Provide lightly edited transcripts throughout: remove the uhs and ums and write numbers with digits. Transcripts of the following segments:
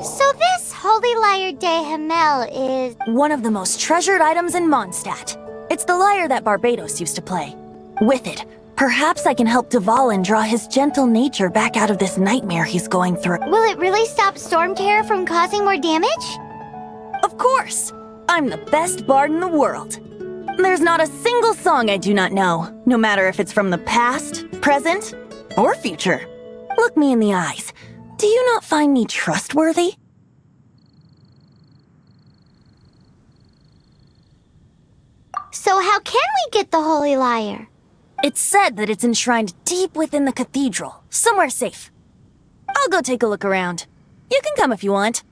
So this Holy Lyre de Hamel is... one of the most treasured items in Mondstadt. It's the lyre that Barbados used to play. With it, perhaps I can help Dvalin draw his gentle nature back out of this nightmare he's going through. Will it really stop Storm Terror from causing more damage? Of course! I'm the best bard in the world. There's not a single song I do not know, no matter if it's from the past, present, or future. Look me in the eyes. Do you not find me trustworthy? So how can we get the Holy Lyre? It's said that it's enshrined deep within the cathedral, somewhere safe. I'll go take a look around. You can come if you want.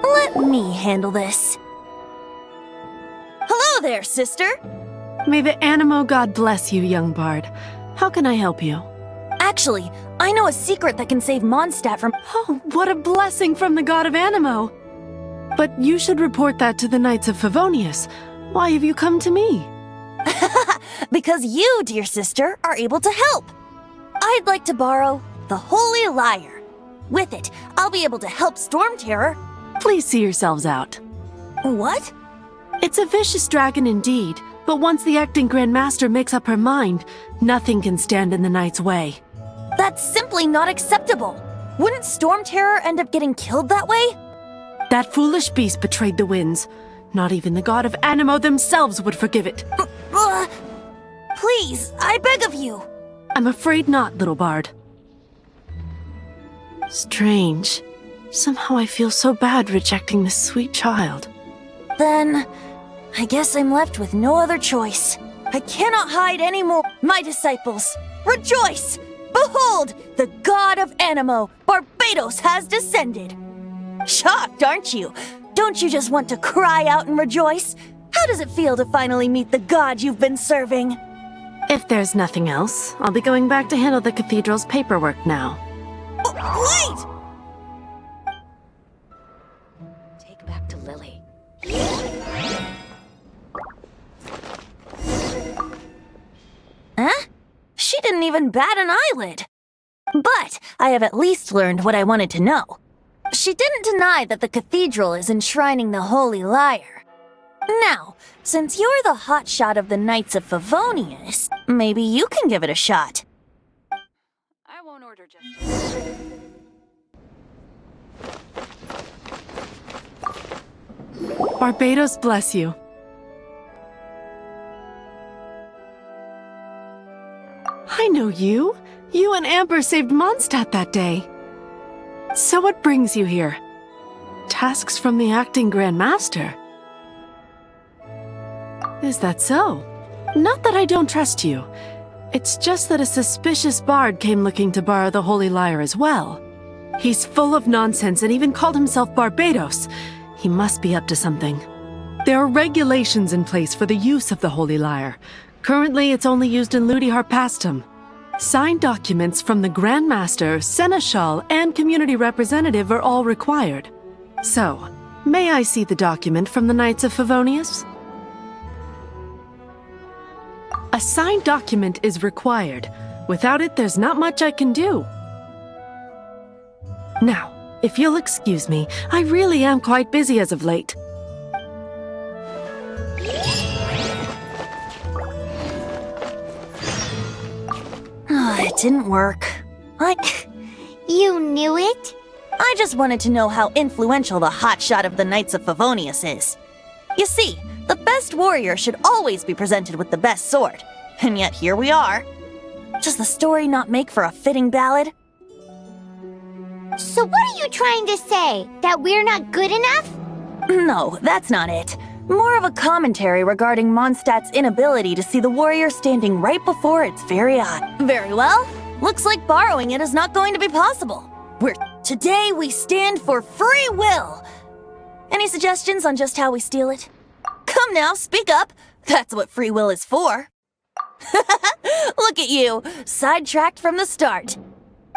Let me handle this. Hello there, sister! May the Animo God bless you, young bard. How can I help you? Actually, I know a secret that can save Mondstadt from— Oh, what a blessing from the god of Animo! But you should report that to the Knights of Favonius. Why have you come to me? Because you, dear sister, are able to help. I'd like to borrow the Holy Lyre. With it, I'll be able to help Storm Terror. Please see yourselves out. What? It's a vicious dragon indeed, but once the acting Grand Master makes up her mind, nothing can stand in the Knight's way. That's simply not acceptable. Wouldn't Storm Terror end up getting killed that way? That foolish beast betrayed the winds. Not even the god of Animo themselves would forgive it. Please, I beg of you. I'm afraid not, little bard. Strange. Somehow I feel so bad rejecting this sweet child. Then, I guess I'm left with no other choice. I cannot hide anymore. My disciples, rejoice! Behold, the god of Animo, Barbados, has descended. Shocked, aren't you? Don't you just want to cry out and rejoice? How does it feel to finally meet the god you've been serving? If there's nothing else, I'll be going back to handle the cathedral's paperwork now. Wait! Take back to Lily. Huh? She didn't even bat an eyelid. But I have at least learned what I wanted to know. She didn't deny that the cathedral is enshrining the Holy Lyre. Now, since you're the hotshot of the Knights of Favonius, maybe you can give it a shot. I won't order just. Barbados bless you. I know you. You and Amber saved Mondstadt that day. So what brings you here? Tasks from the acting Grand Master. Is that so? Not that I don't trust you. It's just that a suspicious bard came looking to borrow the Holy Lyre as well. He's full of nonsense and even called himself Barbados. He must be up to something. There are regulations in place for the use of the Holy Lyre. Currently, it's only used in Ludi Harpastum. Signed documents from the Grand Master, Seneschal, and community representative are all required. So, may I see the document from the Knights of Favonius? A signed document is required. Without it, there's not much I can do. Now, if you'll excuse me, I really am quite busy as of late. It didn't work. You knew it? I just wanted to know how influential the hotshot of the Knights of Favonius is. You see, the best warrior should always be presented with the best sword. And yet here we are. Does the story not make for a fitting ballad? So what are you trying to say? That we're not good enough? No, that's not it. More of a commentary regarding Mondstadt's inability to see the warrior standing right before its very eye. Very well. Looks like borrowing it is not going to be possible. Today we stand for free will. Any suggestions on just how we steal it? Come now, speak up. That's what free will is for. Look at you, sidetracked from the start.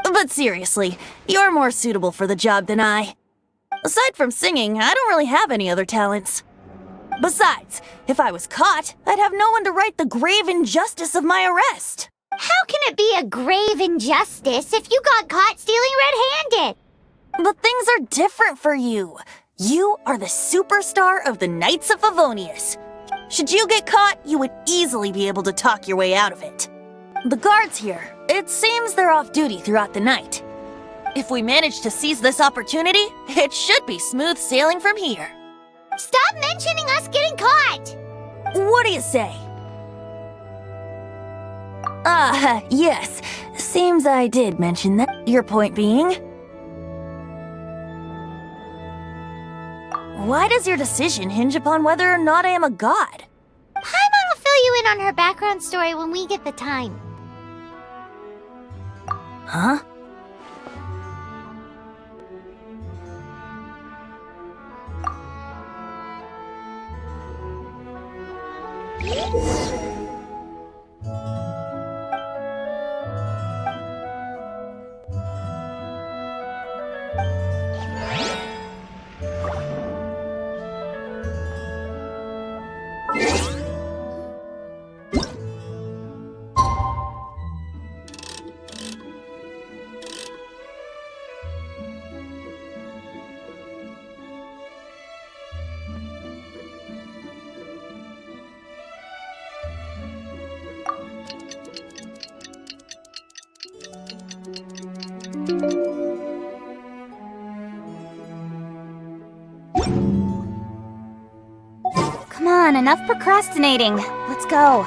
But seriously, you're more suitable for the job than I. Aside from singing, I don't really have any other talents. Besides, if I was caught, I'd have no one to right the grave injustice of my arrest. How can it be a grave injustice if you got caught stealing red-handed? But things are different for you. You are the superstar of the Knights of Favonius. Should you get caught, you would easily be able to talk your way out of it. The guards here, it seems they're off duty throughout the night. If we manage to seize this opportunity, it should be smooth sailing from here. Stop mentioning us getting caught! What do you say? Yes. Seems I did mention that. Your point being? Why does your decision hinge upon whether or not I am a god? Paimon will fill you in on her background story when we get the time. Huh? Come on, enough procrastinating. Let's go.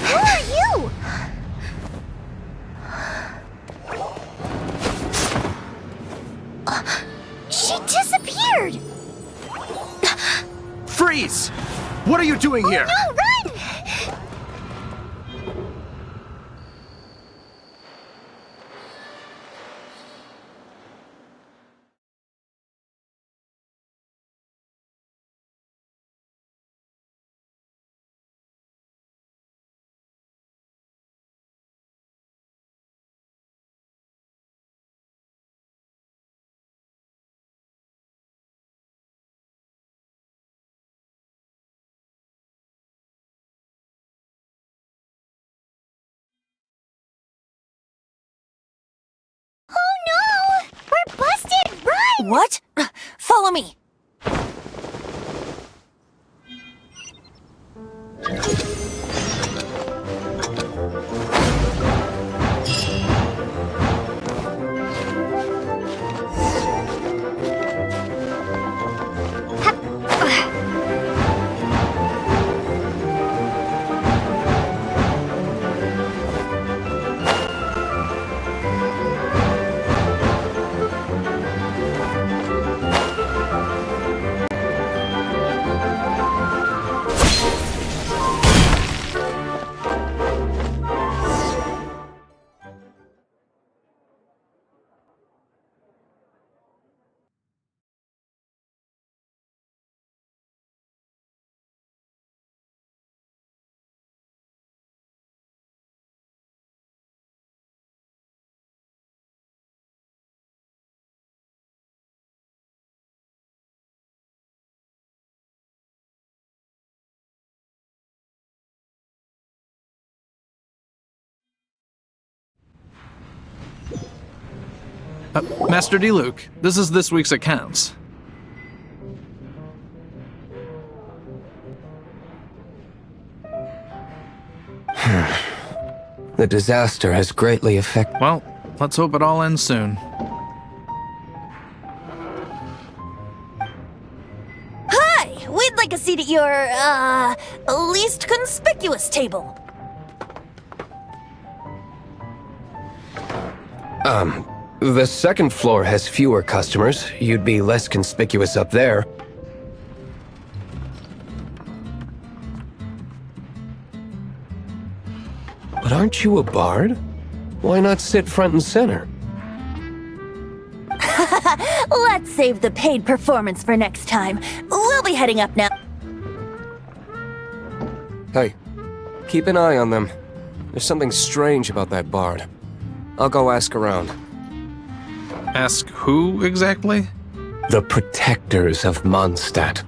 Who are you? She disappeared! Freeze! What are you doing here? No, run! Oh no! We're busted! Run! What? Follow me. Master D. Luke, this is this week's accounts. The disaster has greatly affected... Well, let's hope it all ends soon. Hi! We'd like a seat at your, least conspicuous table. The second floor has fewer customers. You'd be less conspicuous up there. But aren't you a bard? Why not sit front and center? Let's save the paid performance for next time. We'll be heading up now. Hey, keep an eye on them. There's something strange about that bard. I'll go ask around. Ask who exactly? The protectors of Mondstadt.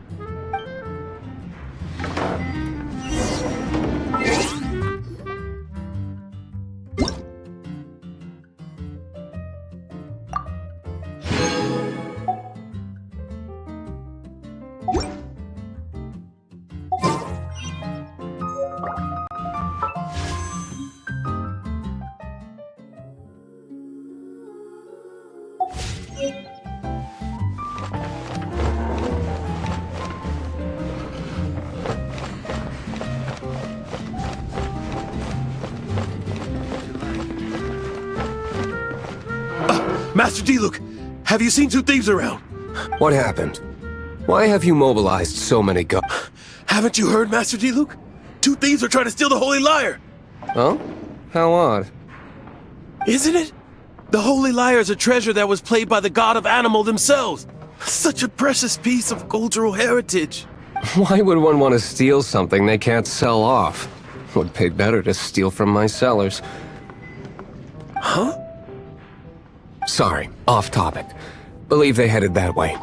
Master D-Luke, have you seen two thieves around? What happened? Why have you mobilized so many guards? Haven't you heard, Master D-Luke? Two thieves are trying to steal the Holy Lyre! Oh? How odd. Isn't it? The Holy Lyre is a treasure that was played by the god of animal themselves. Such a precious piece of cultural heritage. Why would one want to steal something they can't sell off? Would pay better to steal from my sellers. Huh? Sorry, off topic. Believe they headed that way.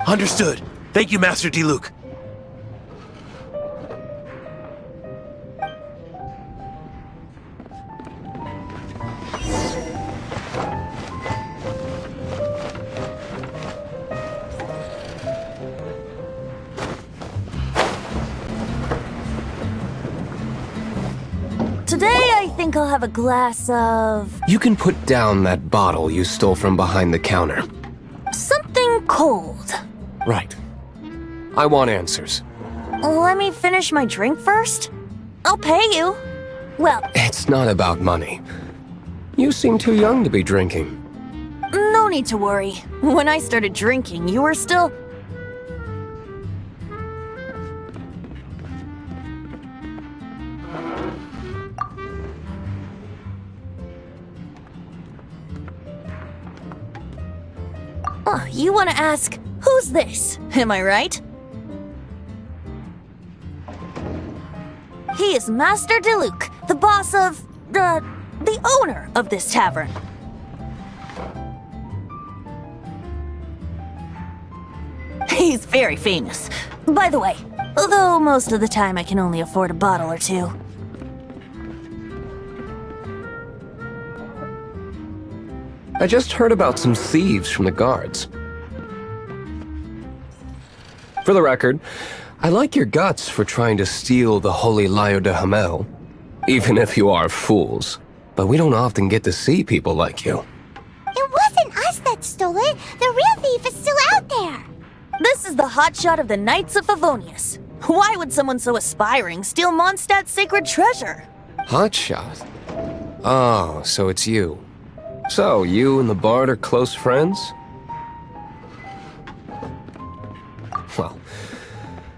Understood. Thank you, Master D. Luke. Today, I think I'll have a glass of You can put down that bottle you stole from behind the counter. something cold. Right. I want answers. Let me finish my drink first. I'll pay you. Well, It's not about money. You seem too young to be drinking. no need to worry. When I started drinking, you were still... Oh, you want to ask, who's this? Am I right? He is Master DeLuke, the boss of... the owner of this tavern. He's very famous. By the way, although most of the time I can only afford a bottle or two. I just heard about some thieves from the guards. For the record, I like your guts for trying to steal the Holy Lyre de Hamel, even if you are fools. But we don't often get to see people like you. It wasn't us that stole it. The real thief is still out there. This is the hotshot of the Knights of Favonius. Why would someone so aspiring steal Mondstadt's sacred treasure? Hotshot? Oh, so it's you. So, you and the bard are close friends? Well,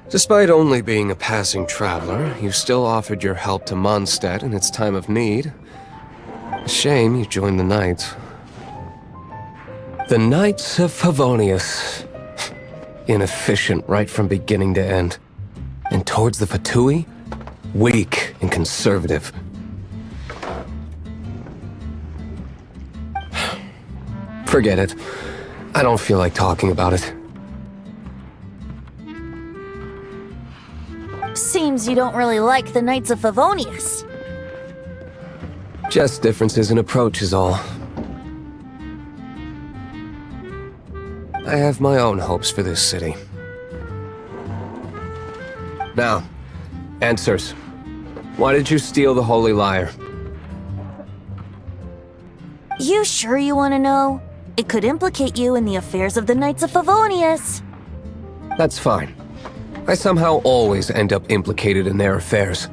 despite only being a passing traveler, you still offered your help to Mondstadt in its time of need. A shame you joined the Knights. The Knights of Favonius. Inefficient right from beginning to end. And towards the Fatui, weak and conservative. Forget it. I don't feel like talking about it. Seems you don't really like the Knights of Favonius. Just differences in approach is all. I have my own hopes for this city. Now, answers. Why did you steal the Holy Lyre? You sure you want to know? It could implicate you in the affairs of the Knights of Favonius. That's fine. I somehow always end up implicated in their affairs.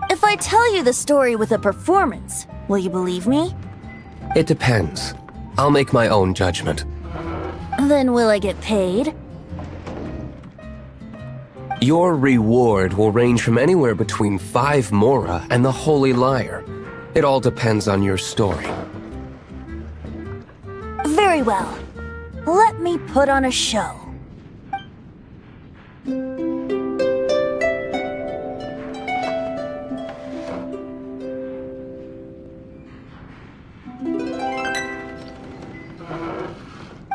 If I tell you the story with a performance, will you believe me? It depends. I'll make my own judgment. Then will I get paid? Your reward will range from anywhere between 5 mora and the Holy Lyre. It all depends on your story. Very well. Let me put on a show.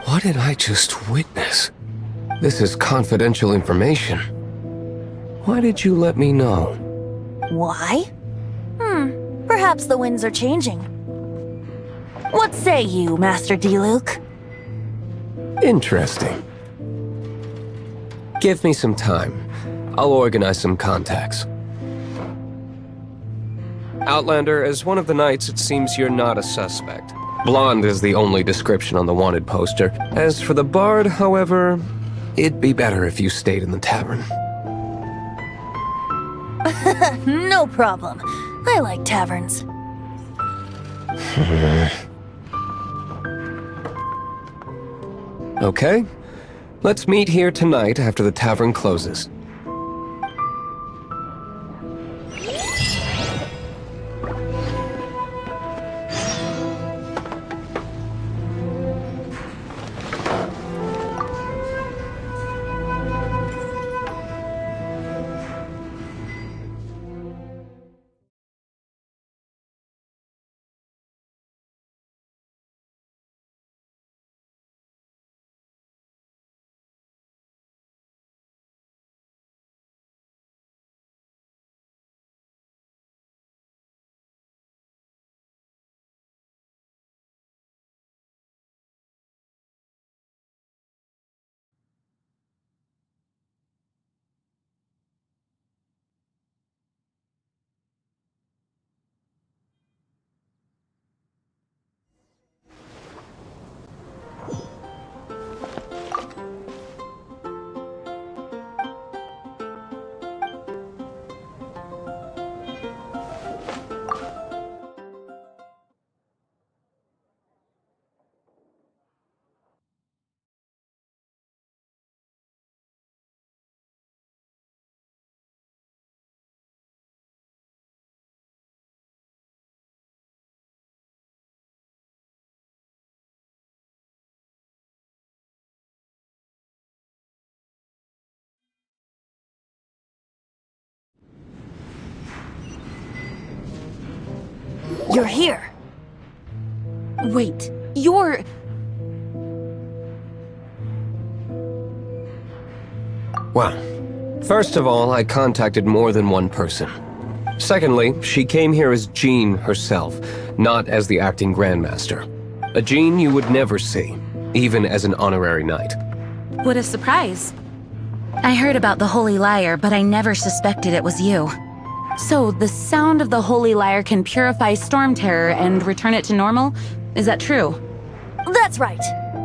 What did I just witness? This is confidential information. Why did you let me know? Why? Perhaps the winds are changing. What say you, Master D-Luke? Interesting. Give me some time. I'll organize some contacts. Outlander, as one of the knights, it seems you're not a suspect. Blonde is the only description on the wanted poster. As for the bard, however, it'd be better if you stayed in the tavern. No problem. I like taverns. Okay. Let's meet here tonight after the tavern closes. You're here. Wait, you're... Well, first of all, I contacted more than one person. Secondly, she came here as Jean herself, not as the acting Grandmaster. A Jean you would never see, even as an honorary knight. What a surprise. I heard about the Holy Lyre, but I never suspected it was you. So, the sound of the Holy Lyre can purify Storm Terror and return it to normal? Is that true? That's right.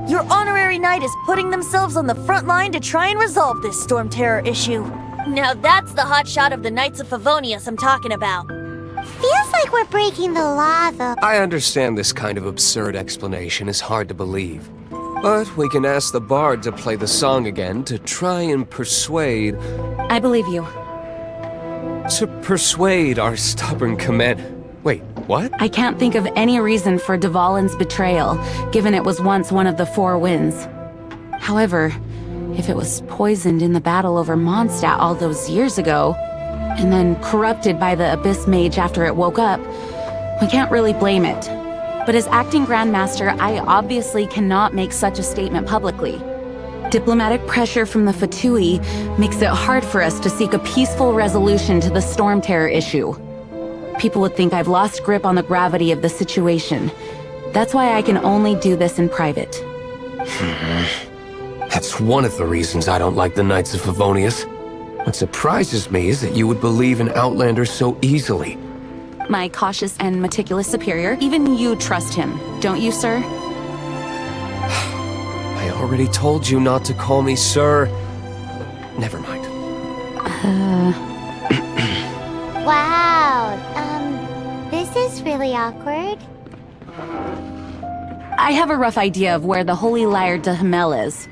Your honorary knight is putting themselves on the front line to try and resolve this Storm Terror issue. Now that's the hotshot of the Knights of Favonius I'm talking about. Feels like we're breaking the law, though. I understand this kind of absurd explanation is hard to believe. But we can ask the bard to play the song again to try and persuade... I believe you. To persuade our stubborn command... Wait, what? I can't think of any reason for Dvalin's betrayal, given it was once one of the Four Winds. However, if it was poisoned in the battle over Mondstadt all those years ago, and then corrupted by the Abyss Mage after it woke up, we can't really blame it. But as acting Grandmaster, I obviously cannot make such a statement publicly. Diplomatic pressure from the Fatui makes it hard for us to seek a peaceful resolution to the Storm Terror issue. People would think I've lost grip on the gravity of the situation. That's why I can only do this in private. That's one of the reasons I don't like the Knights of Favonius. What surprises me is that you would believe in Outlander so easily. My cautious and meticulous superior, even you trust him, don't you, sir? I already told you not to call me sir. Never mind. Wow, this is really awkward. I have a rough idea of where the Holy Lyre de Himmel is.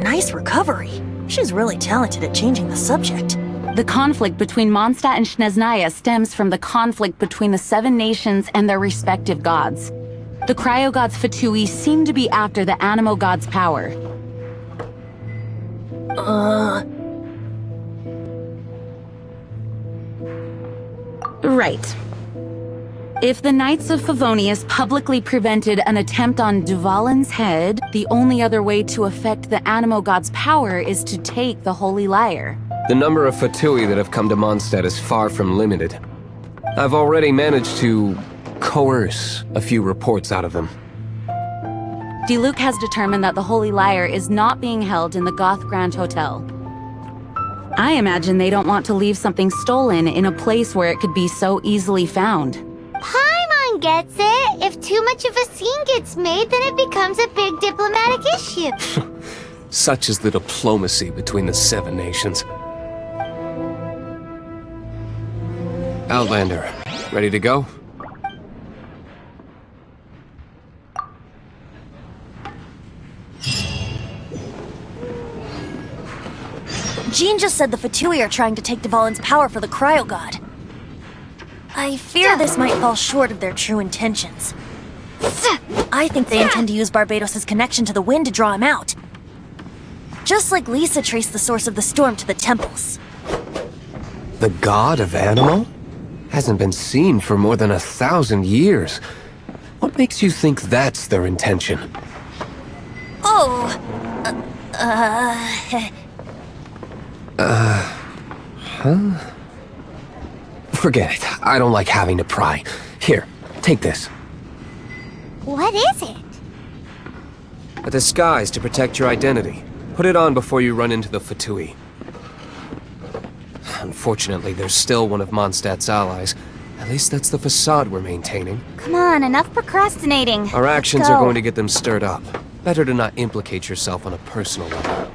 Nice recovery. She's really talented at changing the subject. The conflict between Mondstadt and Snezhnaya stems from the conflict between the Seven Nations and their respective gods. The cryo-gods Fatui seem to be after the Animo god's power. Right. If the Knights of Favonius publicly prevented an attempt on Dvalin's head, the only other way to affect the Animo god's power is to take the Holy Lyre. The number of Fatui that have come to Mondstadt is far from limited. I've already managed to coerce a few reports out of them. Diluc has determined that the Holy Lyre is not being held in the Goth Grand Hotel. I imagine they don't want to leave something stolen in a place where it could be so easily found. Paimon gets it. If too much of a scene gets made, then it becomes a big diplomatic issue. Such is the diplomacy between the Seven Nations. Outlander, ready to go? Jean just said the Fatui are trying to take Dvalin's power for the Cryo God. I fear this might fall short of their true intentions. I think they intend to use Barbados' connection to the wind to draw him out. Just like Lisa traced the source of the storm to the temples. The god of Animo? Hasn't been seen for more than 1,000 years. What makes you think that's their intention? Oh, Forget it. I don't like having to pry. Here, take this. What is it? A disguise to protect your identity. Put it on before you run into the Fatui. Unfortunately, there's still one of Mondstadt's allies. At least that's the facade we're maintaining. Come on, enough procrastinating. Our actions Go. are going to get them stirred up. Better to not implicate yourself on a personal level.